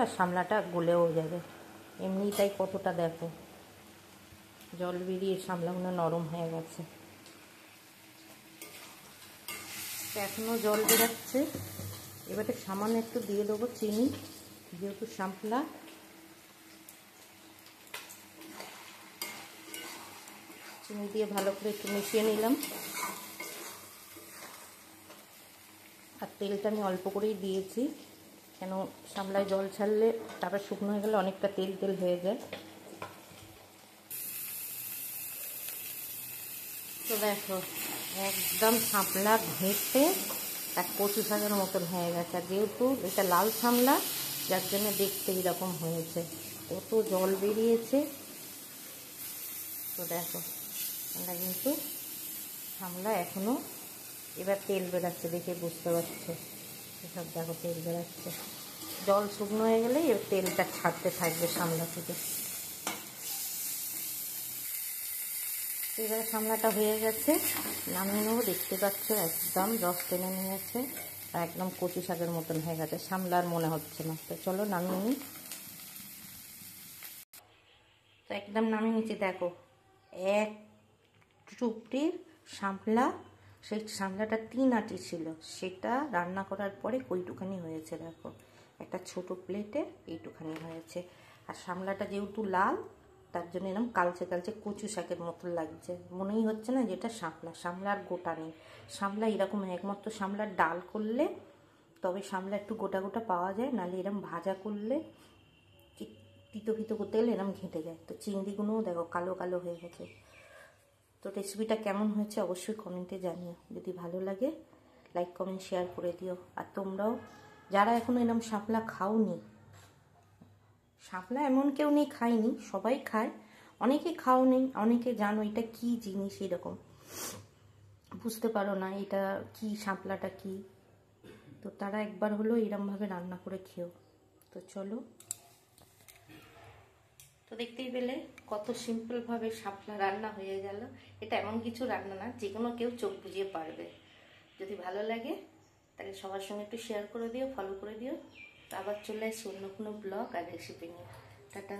আর সামলাটা গলেও যাবে এমনি, তাই কতটা দেখো জল বেরিয়ে সামলাগুলো নরম হয়ে গেছে। এখনও জল বেরাচ্ছে। এবারে সামান্য একটু দিয়ে দেবো চিনি, যেহেতু সামলা। চিনি দিয়ে ভালো করে একটু মিশিয়ে নিলাম। আর তেলটা আমি অল্প করেই দিয়েছি, কেন সামলায় জল ছাড়লে তারপর শুকনো হয়ে গেলে অনেকটা তেল তেল হয়ে যায়। তো দেখো একদম সামলা ঘেঁটে এক কচু শাকের মতন হয়ে গেছে। আর যেহেতু এটা লাল সামলা, যার জন্য দেখতে এরকম হয়েছে, কত জল বেরিয়েছে। তো দেখো আমরা কিন্তু সামলা এখনও এবার তেল বেরাচ্ছে, দেখে বুঝতে পারছো। এসব দেখো তেল বেরাচ্ছে, জল শুকনো হয়ে গেলেই এবার তেলটা ছাড়তে থাকবে সামলা থেকে। এবারে সামলাটা হয়ে গেছে, নামিয়ে নেবো। দেখতে পাচ্ছ একদম রস টেনে নিয়েছে, আর একদম কচু শাকের মতন হয়ে গেছে, সামলার মনে হচ্ছে না। তো চলো নামিয়ে নিই। তো একদম নামিয়ে নিচ্ছি। দেখো এক চুপড়ির সামলা, সেই সামলাটা 3 আঁটি ছিল, সেটা রান্না করার পরে কইটুখানি হয়েছে। দেখো একটা ছোট প্লেটে এইটুখানি হয়েছে। আর সামলাটা যেহেতু লাল, তার জন্য এরকম কালচে কালচে কচু শাকের মতো লাগছে, মনেই হচ্ছে না যেটা সামলা। সামলার গোটা নেই, সামলা এরকম একমাত্র সামলার ডাল করলে তবে সামলা একটু গোটা গোটা পাওয়া যায়, নাহলে এরকম ভাজা করলে তিতো তিতো করতে গেলে এরকম ঘেঁটে যায়। তো চিংড়িগুলোও দেখো কালো কালো হয়ে গেছে। তো রেসিপিটা কেমন হয়েছে অবশ্যই কমেন্টে জানিও। যদি ভালো লাগে লাইক কমেন্ট শেয়ার করে দিও। আর তোমরাও যারা এখনও এরকম শাপলা খাওনি, শাপলা এমন কেউ নেই খায়নি, সবাই খায়। অনেকে খাও নেই, অনেকে জানো এটা কি জিনিস, এরকম বুঝতে পারো না এটা কি, শাপলাটা কি। তো তারা একবার হলো এরমভাবে রান্না করে খেও। তো চলো, তো দেখতেই পেলে কত সিম্পলভাবে শাপলা রান্না হয়ে গেল। এটা এমন কিছু রান্না না, যে কোনো কেউ চোখ বুজিয়ে পারবে। যদি ভালো লাগে তাহলে সবার সঙ্গে একটু শেয়ার করে দিও, ফলো করে দিও। তো আবার চলে আসছি অন্য কোনো ব্লগ আর রেসিপি নিয়ে। টাটা।